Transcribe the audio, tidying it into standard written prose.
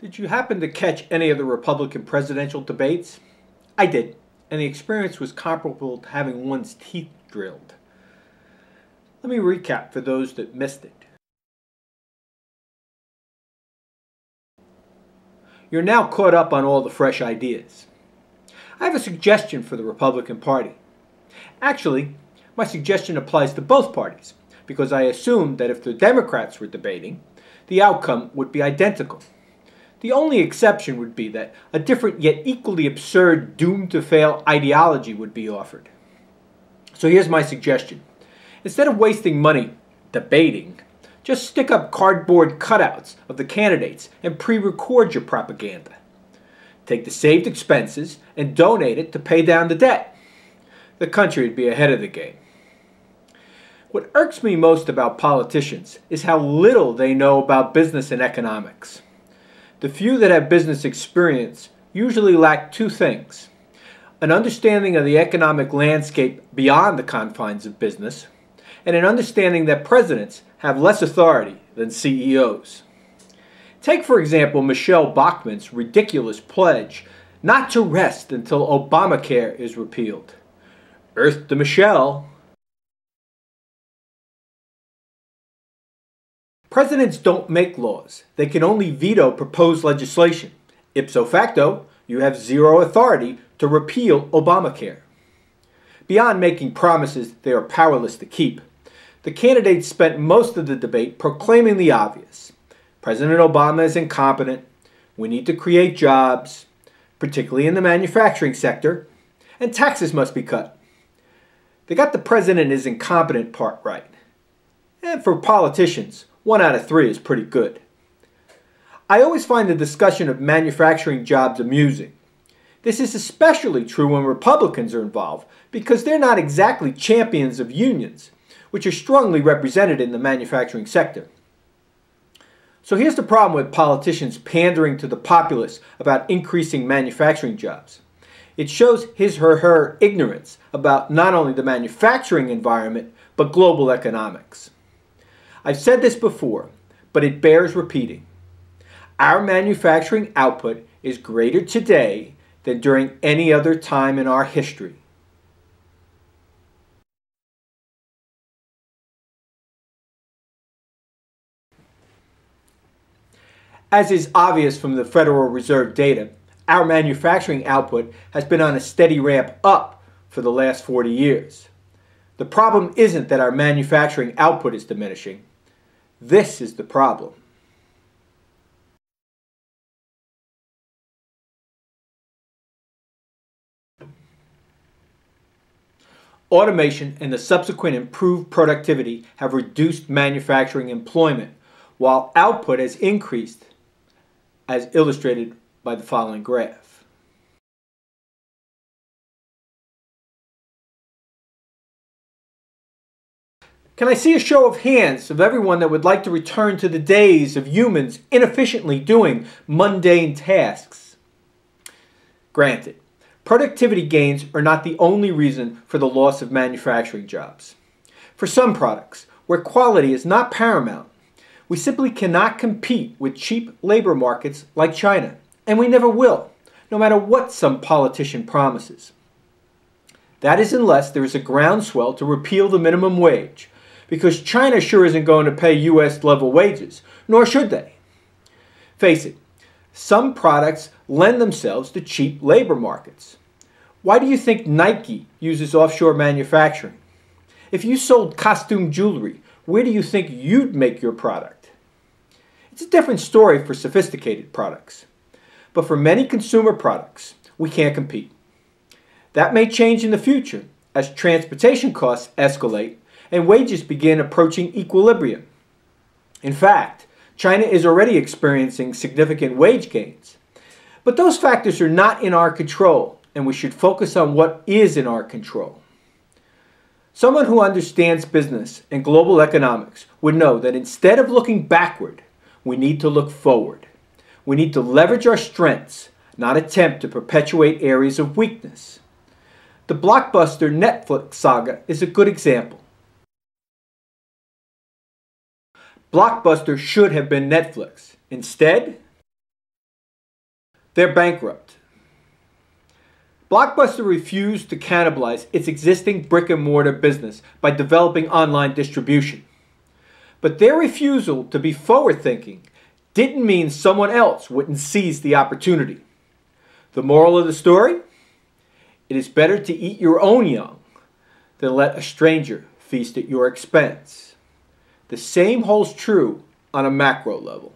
Did you happen to catch any of the Republican presidential debates? I did, and the experience was comparable to having one's teeth drilled. Let me recap for those that missed it. You're now caught up on all the fresh ideas. I have a suggestion for the Republican Party. Actually, my suggestion applies to both parties, because I assumed that if the Democrats were debating, the outcome would be identical. The only exception would be that a different yet equally absurd doomed-to-fail ideology would be offered. So here's my suggestion. Instead of wasting money debating, just stick up cardboard cutouts of the candidates and pre-record your propaganda. Take the saved expenses and donate it to pay down the debt. The country would be ahead of the game. What irks me most about politicians is how little they know about business and economics. The few that have business experience usually lack two things: an understanding of the economic landscape beyond the confines of business, and an understanding that presidents have less authority than CEOs. Take, for example, Michelle Bachmann's ridiculous pledge not to rest until Obamacare is repealed. Earth to Michelle. Presidents don't make laws. They can only veto proposed legislation. Ipso facto, you have zero authority to repeal Obamacare. Beyond making promises they are powerless to keep, the candidates spent most of the debate proclaiming the obvious. President Obama is incompetent. We need to create jobs, particularly in the manufacturing sector, and taxes must be cut. They got the president is incompetent part right. And for politicians, 1 out of 3 is pretty good. I always find the discussion of manufacturing jobs amusing. This is especially true when Republicans are involved, because they're not exactly champions of unions, which are strongly represented in the manufacturing sector. So here's the problem with politicians pandering to the populace about increasing manufacturing jobs. It shows his or her ignorance about not only the manufacturing environment, but global economics. I've said this before, but it bears repeating. Our manufacturing output is greater today than during any other time in our history. As is obvious from the Federal Reserve data, our manufacturing output has been on a steady ramp up for the last 40 years. The problem isn't that our manufacturing output is diminishing. This is the problem. Automation and the subsequent improved productivity have reduced manufacturing employment, while output has increased, as illustrated by the following graph. Can I see a show of hands of everyone that would like to return to the days of humans inefficiently doing mundane tasks? Granted, productivity gains are not the only reason for the loss of manufacturing jobs. For some products, where quality is not paramount, we simply cannot compete with cheap labor markets like China, and we never will, no matter what some politician promises. That is unless there is a groundswell to repeal the minimum wage, because China sure isn't going to pay US level wages, nor should they. Face it, some products lend themselves to cheap labor markets. Why do you think Nike uses offshore manufacturing? If you sold costume jewelry, where do you think you'd make your product? It's a different story for sophisticated products. But for many consumer products, we can't compete. That may change in the future as transportation costs escalate and wages begin approaching equilibrium. In fact, China is already experiencing significant wage gains. But those factors are not in our control, and we should focus on what is in our control. Someone who understands business and global economics would know that instead of looking backward, we need to look forward. We need to leverage our strengths, not attempt to perpetuate areas of weakness. The blockbuster Netflix saga is a good example. Blockbuster should have been Netflix. Instead, They're bankrupt. Blockbuster refused to cannibalize its existing brick-and-mortar business by developing online distribution. But their refusal to be forward-thinking didn't mean someone else wouldn't seize the opportunity. The moral of the story? It is better to eat your own young than let a stranger feast at your expense. The same holds true on a macro level.